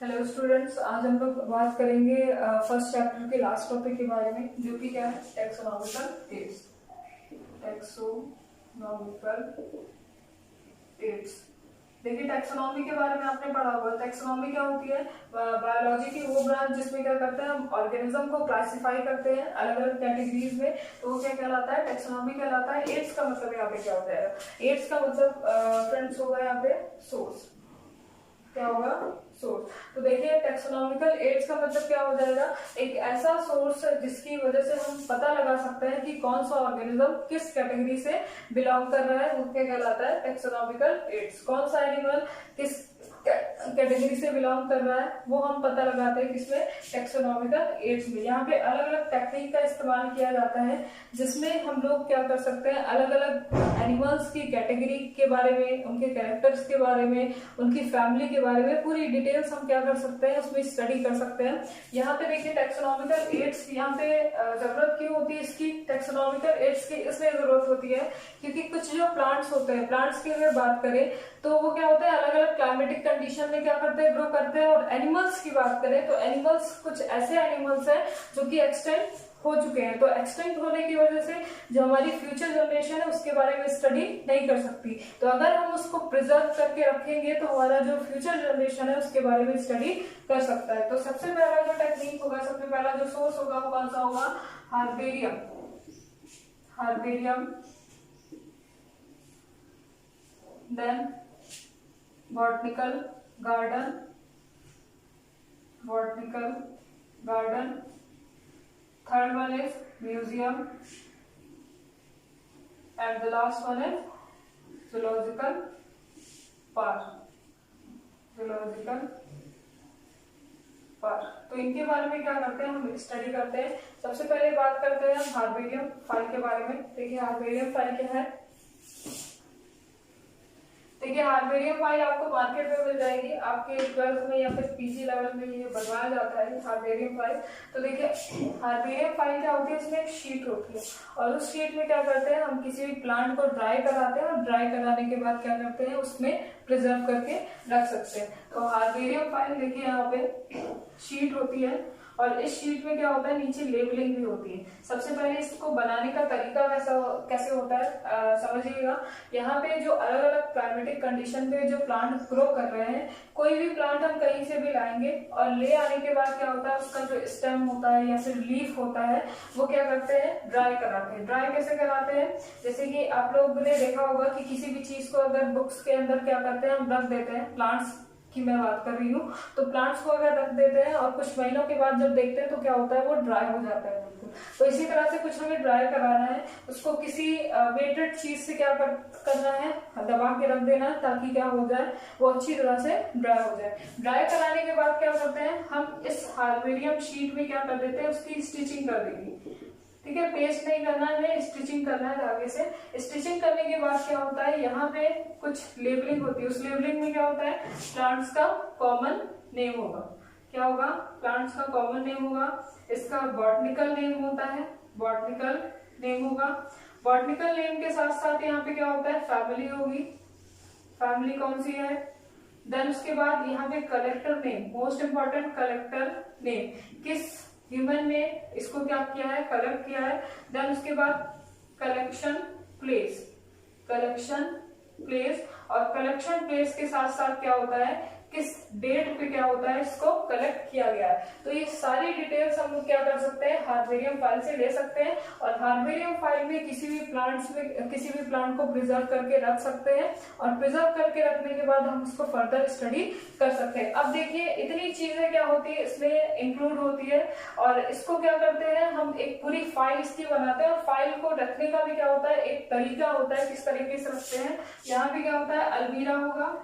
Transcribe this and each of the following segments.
Hello students, आज हम लोग बात करेंगे फर्स्ट चैप्टर के लास्ट टॉपिक के बारे में, जो कि क्या है, टैक्सोनॉमिकल एड्स। Taxonomical aids. देखिए, टैक्सोनॉमी के बारे में आपने पढ़ा होगा। टैक्सोनॉमी क्या होती है? बायोलॉजी की वो ब्रांच जिसमें क्या करते हैं, हम ऑर्गेनिज्म को क्लासिफाई करते हैं अलग अलग कैटेगरीज में। तो वो क्या कहलाता है? टैक्सोनॉमी कहलाता है। एड्स का मतलब यहाँ पे क्या हो जाएगा? एड्स का मतलब फ्रेंड्स होगा यहाँ पे सोर्स। क्या होगा? सोर्स। तो देखिए, टैक्सोनॉमिकल एड्स का मतलब क्या हो जाएगा? एक ऐसा सोर्स जिसकी वजह से हम पता लगा सकते हैं कि कौन सा ऑर्गेनिज्म किस कैटेगरी से बिलोंग कर रहा है, वो क्या कहलाता है? Taxonomical aids. कौन सा एनिमल किस कैटेगरी से बिलोंग कर रहा है वो हम पता लगाते हैं किसमें? टैक्सोनॉमिकल एड्स में। यहाँ पे अलग अलग टेक्निक का इस्तेमाल किया जाता है, जिसमें हम लोग क्या कर सकते हैं, अलग अलग एनिमल्स की कैटेगरी के बारे में, उनके कैरेक्टर्स के बारे में, उनकी फैमिली के बारे में पूरी डिटेल्स हम क्या कर सकते हैं, उसमें स्टडी कर सकते हैं। यहाँ पे देखिए, टैक्सोनॉमिकल एड्स यहाँ पे जरूरत क्यों होती है इसकी? टैक्सोनॉमिकल एड्स की इसलिए जरूरत होती है क्योंकि कुछ जो प्लांट्स होते हैं, प्लांट्स की अगर बात करें तो वो क्या होता है, अलग अलग क्लाइमेटिक कंडीशन में क्या करते हैं, ग्रो करते हैं। और एनिमल्स की बात करें तो एनिमल्स, कुछ ऐसे एनिमल्स हैं जो कि एक्सटेंट हो चुके हैं। तो एक्सटेंट होने की वजह से जो हमारी फ्यूचर जनरेशन है उसके बारे में स्टडी नहीं कर सकती। तो अगर हम उसको प्रिजर्व करके रखेंगे तो हमारा जो फ्यूचर जनरेशन है उसके बारे में स्टडी कर सकता है। तो सबसे पहला जो टेक्निक होगा, सबसे पहला जो सोर्स होगा वो कौन सा होगा? Herbarium. Herbarium, then botanical garden. Botanical garden. Third one is museum, and the last one is zoological park. Zoological park. तो इनके बारे में क्या करते हैं, हम स्टडी करते हैं। सबसे पहले बात करते हैं हम हार्बेरियम फाइल के बारे में। देखिए, हार्बेरियम फाइल क्या है? देखिए, हार्बेरियम फाइल आपको मार्केट में मिल जाएगी, आपके 12th में या फिर पीजी लेवल में ये बनवाया जाता है हार्बेरियम फाइल। तो देखिए, हार्बेरियम फाइल क्या होती है? इसमें एक शीट होती है, और उस शीट में क्या करते हैं, हम किसी भी प्लांट को ड्राई कराते हैं, और ड्राई कराने के बाद क्या करते हैं, उसमें प्रिजर्व करके रख सकते हैं। तो हार्बेरियम फाइल देखिए, यहाँ पे शीट होती है, और इस शीट में क्या होता है, नीचे लेबलिंग भी होती है। सबसे पहले इसको बनाने का तरीका कैसे होता है समझिएगा। यहाँ पे जो अलग अलग क्लाइमेटिक कंडीशन पे जो प्लांट ग्रो कर रहे हैं, कोई भी प्लांट हम कहीं से भी लाएंगे, और ले आने के बाद क्या होता है, उसका जो स्टेम होता है या फिर लीफ होता है, वो क्या करते हैं, ड्राई कराते हैं। ड्राई कैसे कराते हैं? जैसे कि आप लोग ने देखा होगा कि किसी भी चीज को अगर बुक्स के अंदर क्या करते हैं, हम रख देते हैं। प्लांट्स की मैं बात कर रही हूँ, तो प्लांट्स को अगर रख देते हैं और कुछ महीनों के बाद जब देखते हैं तो क्या होता है, वो ड्राई हो जाता है बिल्कुल। तो इसी तरह से कुछ हमें ड्राई कराना है, उसको किसी वेटेड चीज से क्या करना है, दबा के रख देना है, ताकि क्या हो जाए, वो अच्छी तरह से ड्राई हो जाए। ड्राई कराने के बाद क्या करते हैं, हम इस हार्बेरियम शीट में क्या कर देते हैं, उसकी स्टिचिंग कर देंगे। ठीक है, पेस्ट नहीं करना है, स्टिचिंग करना है धागे से। स्टिचिंग करने के बाद क्या होता है, यहाँ पे कुछ लेबलिंग होती है। उस लेबलिंग में क्या होता है, प्लांट्स का कॉमन नेम होगा। क्या होगा? प्लांट्स का कॉमन नेम होगा। इसका बॉटनिकल नेम होता है, बॉटनिकल नेम होगा। बॉटनिकल नेम के साथ साथ यहाँ पे क्या होता है, फैमिली होगी। फैमिली कौन सी है? देन उसके बाद यहाँ पे collector name, most important, collector name, किस ह्यूमन ने इसको क्या किया है, कलेक्ट किया है। देन उसके बाद कलेक्शन प्लेस, कलेक्शन प्लेस, और कलेक्शन प्लेस के साथ साथ क्या होता है, किस डेट पे क्या होता है, इसको कलेक्ट किया गया है। तो ये सारी डिटेल्स हम लोग क्या कर सकते हैं, हार्बेरियम फाइल से ले सकते हैं, और हार्बेरियम फाइल में किसी भी प्लांट को प्रिजर्व करके रख सकते हैं, और प्रिजर्व करके रखने के बाद हम उसको फर्दर स्टडी कर सकते हैं। अब देखिए, इतनी चीजें क्या होती है इसमें इंक्लूड होती है, और इसको क्या करते हैं, हम एक पूरी फाइल इसकी बनाते हैं। और फाइल को रखने का भी क्या होता है, एक तरीका होता है, किस तरीके से रखते हैं। यहाँ पे क्या होता है, अलमीरा होगा,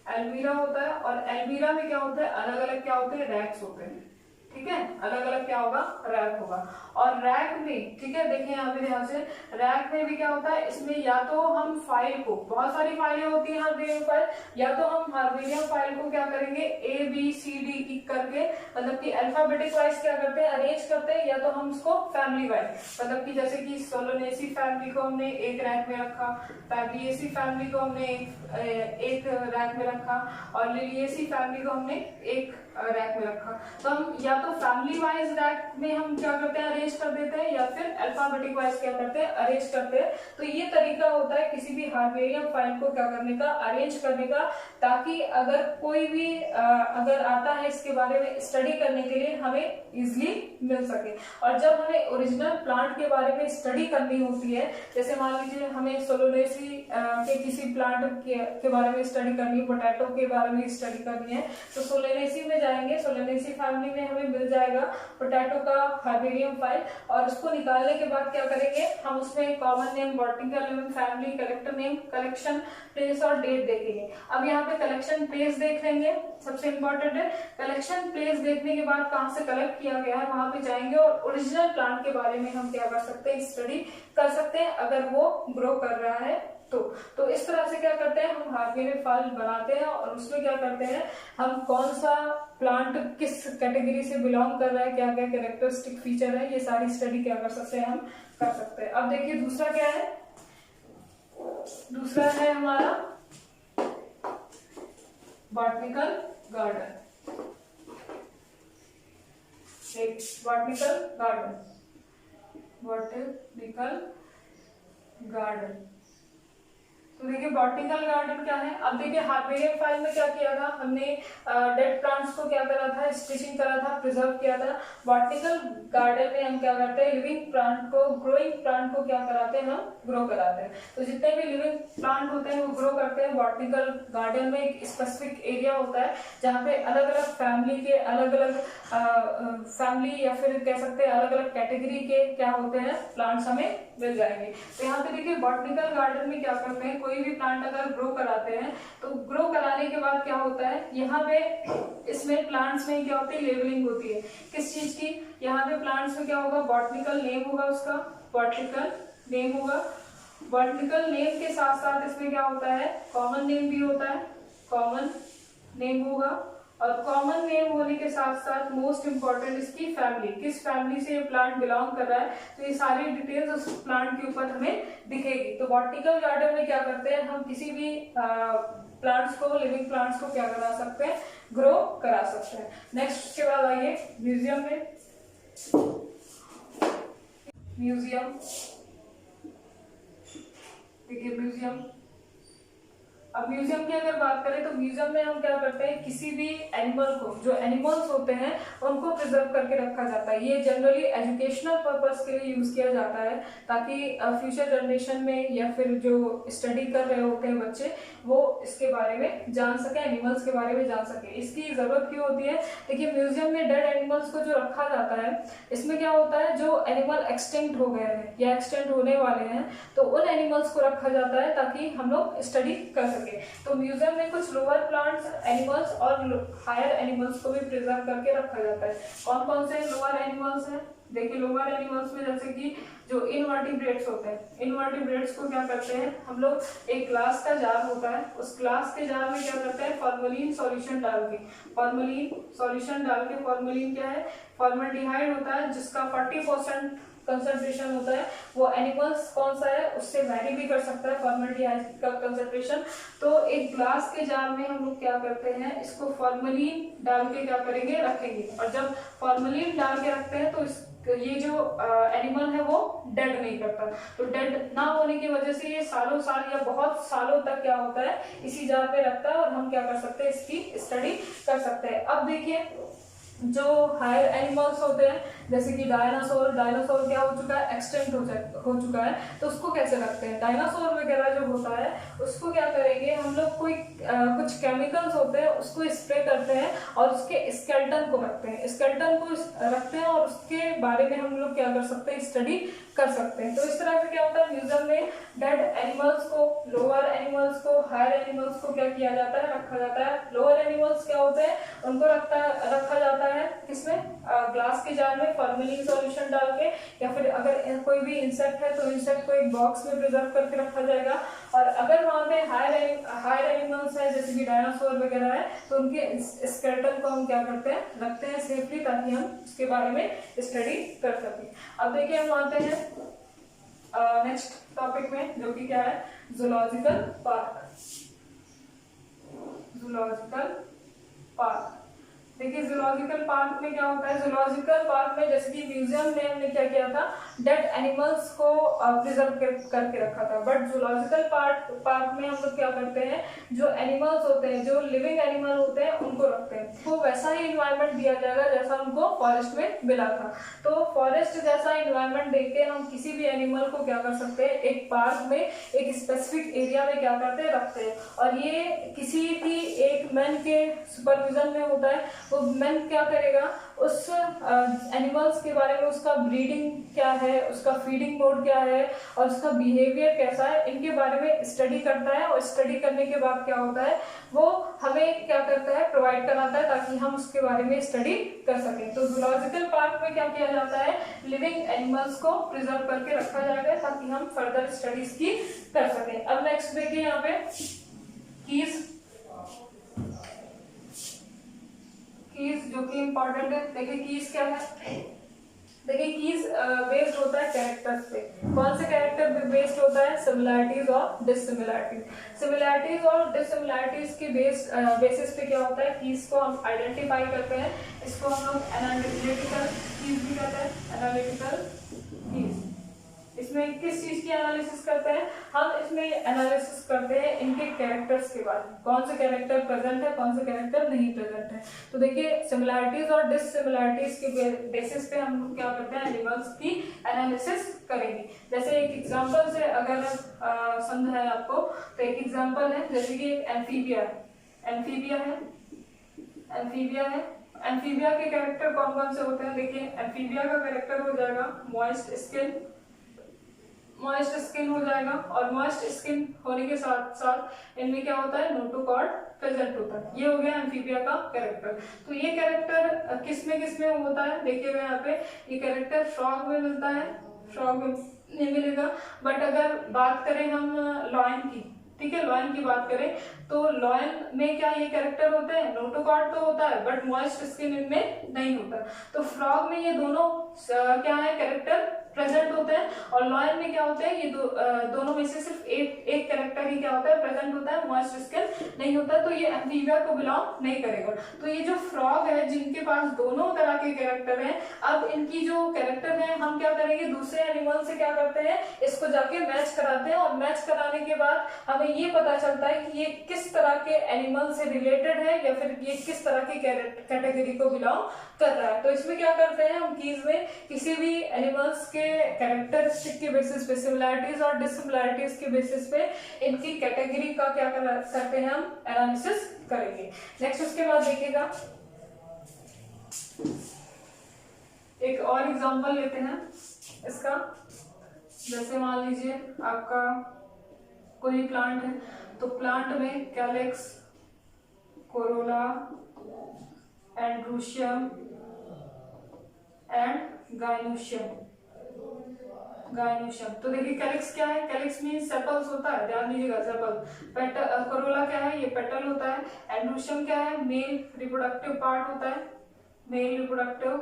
एल्मीरा होता है, और एल्मीरा में क्या होता है, अलग अलग क्या होते हैं, रैक्स होते हैं। ठीक है, अलग अलग क्या होगा, रैक होगा। और रैक में, ठीक है, देखिए यहाँ पे ध्यान से, रैक में भी क्या होता है, इसमें या तो हम फाइल को, बहुत सारी फाइलें होती है हार्बेरियम फाइल, या तो हम हार्बेरियम फाइल को क्या करेंगे, ABCD करके, मतलब कि अल्फाबेटिक वाइज क्या करते हैं, अरेंज करते हैं, या तो हम उसको फैमिली वाइज, मतलब कि जैसे कि सोलोनेसी फैमिली को हमने एक रैक में रखा, फैबिएसी फैमिली को हमने एक रैक में रखा, और लिलिएसी फैमिली को हमने एक रैक में रखा। तो हम या तो फैमिली वाइज रैक में हम क्या करते हैं, अरेंज कर देते हैं, या फिर अल्फाबेटिक वाइज क्या करते हैं, अरेंज करते हैं। तो ये तरीका होता है किसी भी हार्डवेयर फाइल को क्या करने का, अरेंज करने का, ताकि अगर कोई भी अगर आता है इसके बारे में स्टडी करने के लिए हमें इजिली मिल सके। और जब हमें ओरिजिनल प्लांट के बारे में स्टडी करनी होती है, जैसे मान लीजिए हमें सोलोनेसी के किसी प्लांट के बारे में स्टडी करनी है, पोटैटो के बारे में स्टडी करनी है, तो सोलोनेसी में जाएंगे, सोलोनेसी फैमिली में हमें मिल जाएगा पोटैटो का हर्बेरियम फाइल। और उसको निकालने के बाद क्या करेंगे, हम उसमें common name, botanical name, family, collector name, collection place और डेट देखेंगे। अब यहाँ पे कलेक्शन प्लेस देख लेंगे, सबसे इंपॉर्टेंट है। कलेक्शन प्लेस देखने के बाद कहाँ से कलेक्ट किया गया है वहां पे जाएंगे और ओरिजिनल प्लांट के बारे में हम क्या कर सकते हैं, स्टडी कर सकते हैं, अगर वो ग्रो कर रहा है तो इस तरह से क्या करते हैं, हम हार्डवेयर फाइल बनाते हैं और उसमें क्या करते हैं, हम कौन सा प्लांट किस कैटेगरी से बिलोंग कर रहा है, क्या क्या कैरेक्टरिस्टिक फीचर है, ये सारी स्टडी क्या कर सकते हैं, हम कर सकते हैं। अब देखिए दूसरा क्या है, दूसरा है हमारा botanical garden. Botanical garden, botanical garden. तो देखिए बॉटनिकल गार्डन क्या है। अब देखिए हार्बेरियम फाइल में क्या किया था हमने, डेड प्लांट्स को क्या करा था, स्टिचिंग करा था, प्रिजर्व किया था। बॉटनिकल गार्डन में हम क्या करते हैं, लिविंग प्लांट को, ग्रोइंग प्लांट को क्या कराते हैं, हम ग्रो कराते हैं। तो जितने भी लिविंग प्लांट होते हैं वो ग्रो करते हैं। बॉटनिकल गार्डन में एक स्पेसिफिक एरिया होता है जहाँ पे अलग अलग फैमिली के अलग अलग फैमिली या फिर कह सकते हैं अलग अलग कैटेगरी के क्या होते हैं, प्लांट्स हमें मिल जाएंगे। तो यहाँ पे देखिए बॉटनिकल गार्डन में क्या करते हैं, कोई भी प्लांट अगर ग्रो कराते हैं तो ग्रो कराने के बाद क्या होता है, यहाँ पे इसमें प्लांट्स में क्या होती है, लेबलिंग होती है किस चीज की। यहाँ पे प्लांट्स में क्या होगा, बॉटनिकल नेम होगा, उसका बॉटनिकल नेम होगा। बॉटनिकल नेम के साथ साथ इसमें क्या होता है, कॉमन नेम भी होता है, कॉमन नेम होगा। और कॉमन नेम होने के साथ साथ मोस्ट इंपॉर्टेंट इसकी फैमिली, किस फैमिली से ये प्लांट बिलोंग कर रहा है, तो ये सारी डिटेल्स उस प्लांट के ऊपर हमें दिखेगी। तो बॉटनिकल गार्डन में क्या करते हैं, हम किसी भी प्लांट्स को, लिविंग प्लांट्स को क्या करा सकते हैं, ग्रो करा सकते हैं। नेक्स्ट के बाद आइए म्यूजियम में। म्यूजियम देखिए म्यूजियम। अब म्यूजियम की अगर बात करें तो म्यूजियम में हम क्या करते हैं, किसी भी एनिमल को, जो एनिमल्स होते हैं उनको प्रिजर्व करके रखा जाता है। ये जनरली एजुकेशनल पर्पस के लिए यूज किया जाता है ताकि फ्यूचर जनरेशन में या फिर जो स्टडी कर रहे होते हैं बच्चे, वो इसके बारे में जान सके, एनिमल्स के बारे में जान सके। इसकी जरूरत क्यों होती है, देखिए म्यूजियम में डेड एनिमल्स को जो रखा जाता है, इसमें क्या होता है, जो एनिमल एक्सटिंक्ट हो गए हैं या एक्सटेंट होने वाले हैं, तो उन एनिमल्स को रखा जाता है ताकि हम लोग स्टडी कर सके। तो म्यूजियम में कुछ लोअर प्लांट्स, एनिमल्स और हायर एनिमल्स को भी प्रिजर्व करके रखा जाता है। कौन कौन से लोअर एनिमल्स हैं, देखिए लोअर एनिमल्स में जैसे कि जो इनवर्टिब्रेट्स होते हैं, इनवर्टिब्रेट्स को क्या करते हैं हम लोग, एक ग्लास का जार होता है, उस ग्लास के जार में क्या करते हैं, फॉर्मलिन सॉल्यूशन डाल के, फॉर्मलिन सॉल्यूशन डाल के, फॉर्मलिन क्या है, फॉर्मल्डिहाइड होता है जिसका 40% कंसंट्रेशन होता है। वो एनिमल्स कौन सा है उससे वैरी भी कर सकता है फॉर्मल्डिहाइड का कंसंट्रेशन। तो एक ग्लास के जार में हम लोग क्या करते हैं, इसको फॉर्मलिन डाल के क्या करेंगे, रखेंगे। और जब फॉर्मलिन डाल के रखते हैं तो ये जो एनिमल है वो डेड नहीं करता। तो डेड ना होने की वजह से ये सालों साल या बहुत सालों तक क्या होता है, इसी जार पे रखता है और हम क्या कर सकते हैं, इसकी स्टडी कर सकते हैं। अब देखिए जो हायर एनिमल्स होते हैं जैसे कि डायनासोर, डायनासोर क्या हो चुका है, एक्सटेंट हो चुका है, तो उसको कैसे रखते हैं, डायनासोर वगैरह जो होता है उसको क्या करेंगे हम लोग, कोई कुछ केमिकल्स होते हैं उसको स्प्रे करते हैं और उसके स्केलेटन को रखते हैं, स्केलेटन को रखते हैं और उसके बारे में हम लोग क्या कर सकते हैं, स्टडी कर सकते हैं। तो इस तरह से क्या होता है, म्यूजियम में डेड एनिमल्स को, लोअर एनिमल्स को, हायर एनिमल्स को क्या किया जाता है, रखा जाता है। लोअर एनिमल्स क्या होते हैं, उनको रखा जाता है किसमें, ग्लास के जार में फॉर्मलिन सॉल्यूशन डाल के, या फिर अगर कोई भी इंसेक्ट है तो इंसेक्ट को एक बॉक्स में प्रिजर्व करके रखा जाएगा। और अगर वहां पे हायर एनिमल्स है जैसे कि डायनासोर वगैरह है तो उनके स्केलेटन को हम क्या करते हैं, रखते हैं सेफली ताकि हम उसके बारे में स्टडी कर सकें। अब देखिए हम आते हैं नेक्स्ट टॉपिक में जो कि क्या है, जूलॉजिकल पार्क। जूलॉजिकल पार्क देखिए जूलॉजिकल पार्क में क्या होता है, जूलॉजिकल पार्क में जैसे कि म्यूजियम ने हमने क्या किया था, डेड एनिमल्स को प्रिजर्व करके रखा था, बट जूलॉजिकल पार्क में हम लोग क्या करते हैं, जो एनिमल्स होते हैं, जो लिविंग एनिमल होते हैं उनको रखते हैं, तो वैसा ही इन्वायरमेंट दिया जाएगा जैसा उनको फॉरेस्ट में मिला था। तो फॉरेस्ट जैसा इन्वायरमेंट देके हम किसी भी एनिमल को क्या कर सकते हैं, एक पार्क में एक स्पेसिफिक एरिया में क्या करते हैं, रखते हैं। और ये किसी भी एक मैन के सुपरविजन में होता है। वो मैन क्या करेगा, उस एनिमल्स के बारे में, उसका ब्रीडिंग क्या है, उसका फीडिंग मोड क्या है और उसका बिहेवियर कैसा है, इनके बारे में स्टडी करता है। और स्टडी करने के बाद क्या होता है, वो हमें क्या करता है, प्रोवाइड कराता है ताकि हम उसके बारे में स्टडी कर सकें। तो जूलॉजिकल पार्क में क्या किया जाता है, लिविंग एनिमल्स को प्रिजर्व करके रखा जाएगा ताकि हम फर्दर स्टडीज की कर सकें। अब नेक्स्ट देखिए यहाँ पे कीज, कीज जो कि इम्पोर्टेंट है। देखिए कीज क्या है, देखिए कीज बेस्ड होता है कैरेक्टर्स पे। कौन से कैरेक्टर पे बेस्ड होता है, सिमिलैरिटीज और डिससिमिलैरिटीज। सिमिलैरिटीज और डिससिमिलैरिटीज के बेसिस पे क्या होता है, कीज को हम आइडेंटिफाई करते हैं। इसको हम लोग एनालिटिकल कीज भी कहते हैं, एनालिटिकल कीज। इसमें किस चीज की एनालिसिस करते हैं, हम इसमें एनालिसिस करते हैं इनके कैरेक्टर्स के बारे में, कौन से कैरेक्टर प्रेजेंट है, कौन से कैरेक्टर नहीं प्रेजेंट है। तो देखिए सिमिलैरिटीज और डिससिमिलैरिटीज के बेसिस पे हम क्या करते हैं, एनिमल्स की एनालिसिस करेंगे। जैसे एक एग्जांपल से अगर समझ है आपको, तो एक एग्जांपल है जैसे कि एक एम्फीबिया है, एम्फीबिया है, एम्फीबिया है। एम्फीबिया के कैरेक्टर कौन कौन से होते हैं, देखिए एम्फीबिया का कैरेक्टर हो जाएगा मॉइस्ट स्किन, मॉइस्ट स्किन हो जाएगा। और मॉइस्ट स्किन होने के साथ साथ इनमें क्या होता है, नोटोकॉर्ड प्रेजेंट होता है। ये हो गया एम्फीबिया का कैरेक्टर। तो ये कैरेक्टर किस में होता है, देखिएगा यहाँ पे, ये कैरेक्टर फ्रॉग में मिलता है, फ्रॉग में नहीं मिलेगा। बट अगर बात करें हम लॉयन की, ठीक है, लॉयन की बात करें तो लॉयन में क्या ये कैरेक्टर होते हैं, नोटोकॉर्ड तो होता है बट मॉइस्ट स्किन इनमें नहीं होता। तो फ्रॉग में ये दोनों क्या है, कैरेक्टर प्रेजेंट होते हैं। और लॉयन में क्या होते हैं, ये दोनों में से सिर्फ एक कैरेक्टर ही क्या होता है, प्रेजेंट होता है, मॉइस्ट स्किन नहीं होता। तो ये एम्फीबिया को बिलोंग नहीं करेगा। तो ये जो फ्रॉग है जिनके पास दोनों तरह के कैरेक्टर हैं, अब इनकी जो कैरेक्टर है हम क्या करेंगे, दूसरे एनिमल से क्या करते हैं, इसको जाके मैच कराते हैं। और मैच कराने के बाद हमें ये पता चलता है कि ये किस तरह के एनिमल से रिलेटेड है या फिर ये किस तरह की कैटेगरी को बिलोंग कर रहा है। तो इसमें क्या करते हैं हम, कीज में किसी भी एनिमल्स के कैरेक्टरिस्टिक के बेसिस पे, सिमिलैरिटीज और डिससिमिलैरिटीज के बेसिस पे इनकी कैटेगरी का क्या करते हैं, हम एनालिसिस करेंगे। नेक्स्ट उसके बाद देखिएगा एक और एग्जांपल लेते हैं इसका। जैसे मान लीजिए आपका कोई प्लांट है, तो प्लांट में कैलेक्स, कोरोला, एंड्रूशियम एंड गाइनोशियम। तो देखिए कैलिक्स क्या है, कैलिक्स मींस सेपल्स होता है, ध्यान दीजिएगा सेपल। पेटल, कोरोला क्या है, ये पेटल होता है। एंड्रूशियम क्या है, मेल रिप्रोडक्टिव पार्ट होता है, मेल रिप्रोडक्टिव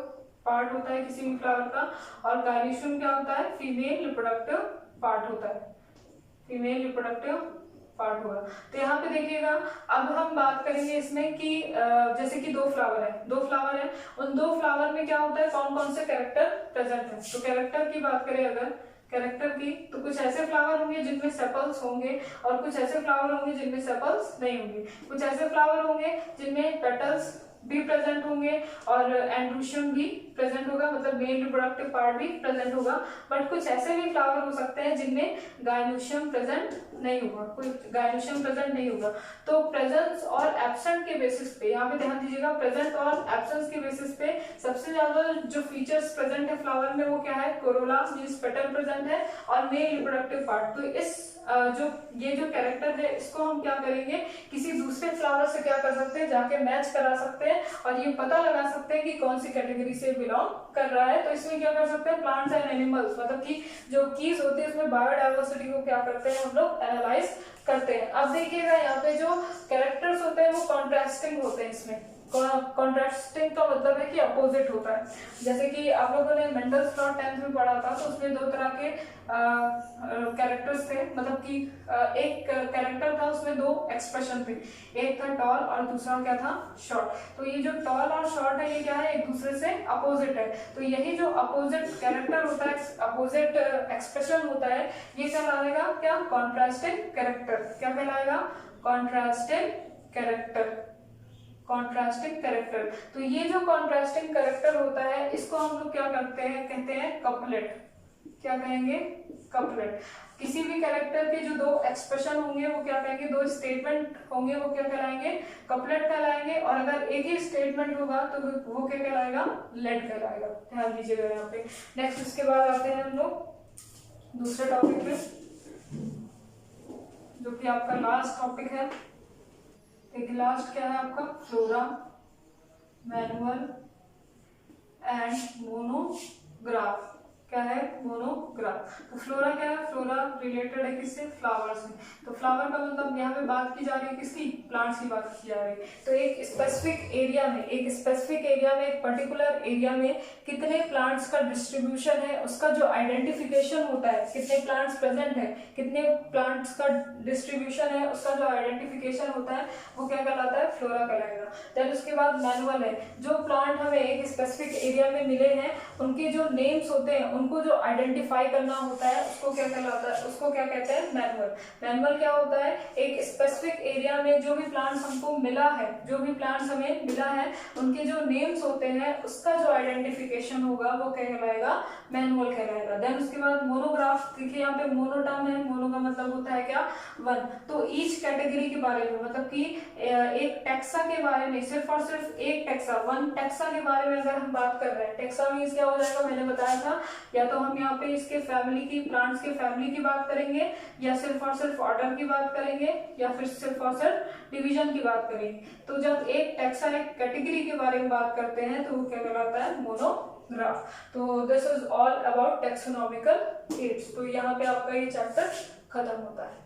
पार्ट होता है किसी भी फ्लावर का। और गाइनोशियम क्या होता है, फीमेल रिप्रोडक्टिव पार्ट होता है, फीमेल रिप्रोडक्टिव पार्ट होगा। तो यहाँ पे देखिएगा, अब हम बात करेंगे इसमें कि जैसे कि दो फ्लावर है, उन दो फ्लावर में क्या होता है, कौन कौन से कैरेक्टर प्रेजेंट है। तो कैरेक्टर की बात करें अगर, कैरेक्टर की, तो कुछ ऐसे फ्लावर होंगे जिनमें सेपल्स होंगे और कुछ ऐसे फ्लावर होंगे जिनमें सेपल्स नहीं होंगे। कुछ ऐसे फ्लावर होंगे जिनमें पेटल्स भी प्रेजेंट होंगे और एंड्रूशियम भी प्रेजेंट होगा, मतलब मेल रिप्रोडक्टिव पार्ट भी प्रेजेंट होगा। बट कुछ ऐसे भी फ्लावर हो सकते हैं जिनमें गाइनोशियम प्रेजेंट नहीं होगा, कोई गाइनोशियम प्रेजेंट नहीं होगा। तो प्रेजेंस और एब्सेंट के बेसिस पे, यहाँ पे ध्यान दीजिएगा, प्रेजेंट और एब्सेंस के बेसिस पे सबसे ज्यादा जो फीचर्स प्रेजेंट है फ्लावर में वो क्या है, कोरोला मींस पेटल प्रेजेंट है और मेल रिप्रोडक्टिव पार्ट। तो इस ये जो कैरेक्टर है इसको हम क्या करेंगे, किसी दूसरे फ्लावर से क्या कर सकते हैं, जाके मैच करा सकते हैं और ये पता लगा सकते हैं कि कौन सी कैटेगरी से बिलोंग कर रहा है। तो इसमें क्या कर सकते हैं, प्लांट्स एंड एनिमल्स, मतलब कि जो कीज होती है उसमें बायोडाइवर्सिटी को क्या करते हैं हम लोग, एनालाइज करते हैं। अब देखिएगा यहाँ पे जो कैरेक्टर्स होते हैं वो कॉन्ट्रास्टिंग होते हैं। इसमें कॉन्ट्रास्टिंग का मतलब है कि अपोजिट होता है। जैसे कि आप लोगों ने मेंडल्स लॉ 10th में पढ़ा था, तो उसमें दो तरह के कैरेक्टर्स थे, मतलब कि एक कैरेक्टर था उसमें उसमें दो एक्सप्रेशन थे, एक था टॉल और दूसरा क्या था, शॉर्ट। तो ये जो टॉल और शॉर्ट है ये क्या है, एक दूसरे से अपोजिट है। तो यही जो अपोजिट कैरेक्टर होता है, अपोजिट एक्सप्रेशन होता है, ये कहलाएगा क्या, कॉन्ट्रास्टिंग कैरेक्टर। क्या कहलाएगा, कॉन्ट्रास्टिंग कैरेक्टर, कॉन्ट्रास्टिंग कैरेक्टर। तो ये जो कॉन्ट्रास्टिंग कैरेक्टर होता है इसको हम लोग क्या करते हैं, कहते हैं कपलेट। क्या कहेंगे, कपलेट। किसी भी कैरेक्टर के जो दो एक्सप्रेशन होंगे वो क्या कहेंगे, दो स्टेटमेंट होंगे वो क्या कहलाएंगे, कपलेट कहलाएंगे। और अगर एक ही स्टेटमेंट होगा तो वो क्या कहलाएगा, लेट कहलाएगा। ध्यान दीजिएगा यहाँ पे। नेक्स्ट उसके बाद आते हैं हम लोग दूसरे टॉपिक में, जो कि आपका लास्ट टॉपिक है। देखिए लास्ट क्या है आपका, फ्लोरा, मैनुअल एंड मोनोग्राफ। क्या है, मोनोग्राफ। तो फ्लोरा क्या है, फ्लोरा रिलेटेड है किससे, फ्लावर से। तो फ्लावर का मतलब यहाँ पे बात की जा रही है किसकी, प्लांट्स की बात की जा रही है। तो एक स्पेसिफिक एरिया में, एक पर्टिकुलर एरिया में कितने प्लांट्स का डिस्ट्रीब्यूशन है, उसका जो आइडेंटिफिकेशन होता है, कितने प्लांट्स प्रेजेंट है, कितने प्लांट्स का डिस्ट्रीब्यूशन है, उसका जो आइडेंटिफिकेशन होता है वो क्या कहलाता है, फ्लोरा कहलाएगा। देन उसके बाद मैनुअल है, जो प्लांट हमें एक स्पेसिफिक एरिया में मिले हैं उनके जो नेम्स होते हैं, उनको जो आइडेंटिफाई करना होता है उसको क्या कहलाता है, उसको क्या कहते हैं, मैनुअल। मैनुअल क्या होता है, एक स्पेसिफिक एरिया में जो भी प्लांट्स हमको मिला है, जो भी प्लांट्स हमें मिला है, उनके जो नेम्स होते हैं उसका जो आइडेंटिफिकेशन होगा वो क्या कहलाएगा, मैनुअल कहलाएगा। देन उसके बाद मोनोग्राफ। देखिए यहाँ पे मोनो टर्म है, मोनो का मतलब होता है क्या, वन। तो ईच कैटेगरी के बारे में, मतलब कि एक टेक्सा के बारे में, सिर्फ और सिर्फ एक टेक्सा, वन टेक्सा के बारे में अगर हम बात कर रहे हैं, टेक्सा मीन्स क्या हो जाएगा, मैंने बताया था, या तो हम यहाँ पे इसके फैमिली की, प्लांट्स के फैमिली की बात करेंगे, या सिर्फ और सिर्फ ऑर्डर की बात करेंगे, या फिर सिर्फ और सिर्फ डिवीजन की बात करेंगे। तो जब एक टेक्सा, एक कैटेगरी के बारे में बात करते हैं तो वो क्या कहलाता है, मोनोग्राफ। तो this is all about taxonomical aids. तो यहाँ पे आपका ये चैप्टर खत्म होता है।